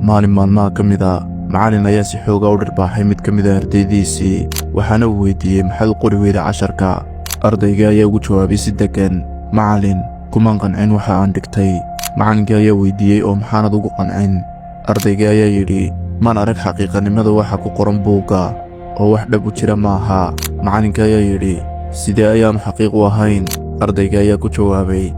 maalin maalmaha ka mid ah macallin ayaa si xooga u dhirbaaxay mid ka mid ah ardaydiisii waxaana uu weydiiyey maxaad u qori weyday casharka. ardayga ayaa ugu jawaabay si deggan, macallin kumaan qancin waxa aan dhigtay. macallinkii ayaa weydiiyey oo maxaanad ugu qancin? ardayga ayaa yidhi maan arag xaqiiqanimada waxa ku qoran buugga oo wax dhab u jira maaha. macallinkii ayaa yidhi sidee ayaanu xaqiiq u ahayn? ardayga ayaa ku jawaabay,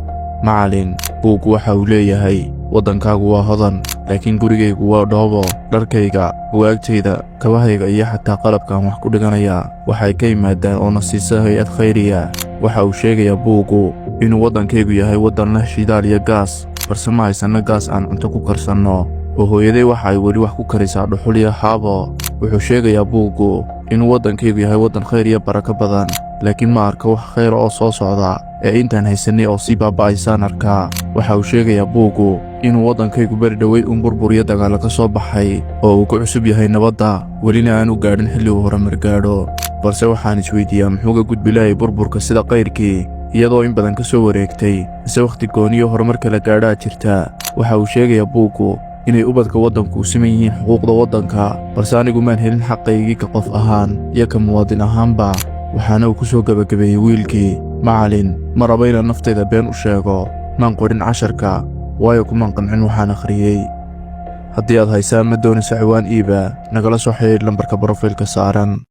macallin buuggu waxa uu leeyahay waddankaagu waa hodan, laakiin gurigaygu waa dhoobo. dharkayga, bugaagtayda, kabahayga iyo xataa qalabkaan wax ku dhiganaya waxay ka yimaadaan oo na siisa hay-ad khayriya. waxa uu sheegayaa buuggu inuu waddankaygu yahay waddan leh shidaal iyo gaas, balse ma haysanno gaas aan cunto ku karsanno, oo hooyaday waxa ay weli wax ku karisaa dhuxul iyo haabo. wuxuu sheegayaa buuggu inuu waddankaygu yahay waddan khayr iyo barako badan, laakiin ma arka wax khayra oo soo socda ee intaan haysanay oo sii baaba'aysaan arkaa. waxa uu sheegayaa buuggu inuu waddankaygu beri dhoweyd burbur iyo dagaalo ka soo baxay oo uu ku cusub yahay nabadda, welina aanu gaadhin xilli uu horumar gaadho. balse waxaan isweydiiyaa muxuu ga gudbi lahay burburka sida kayrkii iyadoo in badan ka soo wareegtay, mise wakhti gooniyo horumar kala gaadhaa jirta. waxa uu sheegayaa buuggu inay ubadka waddanku u siman yihiin xuquuqda waddanka, balse anigu maan helin xaqaygii ka qof ahaan iyo ka muwaadin ahaanba. waxaana uu ku soo gebagabeeyey wiilkii, macallin ma raba inaan naftayda been u sheego, maan qorin casharka waayo kumaan qancin waxaan akhriyey. haddii aad haysaan ma doonaysa ciwaan iiba, nagala soo xidhiidh lambarka brofaylka saaran.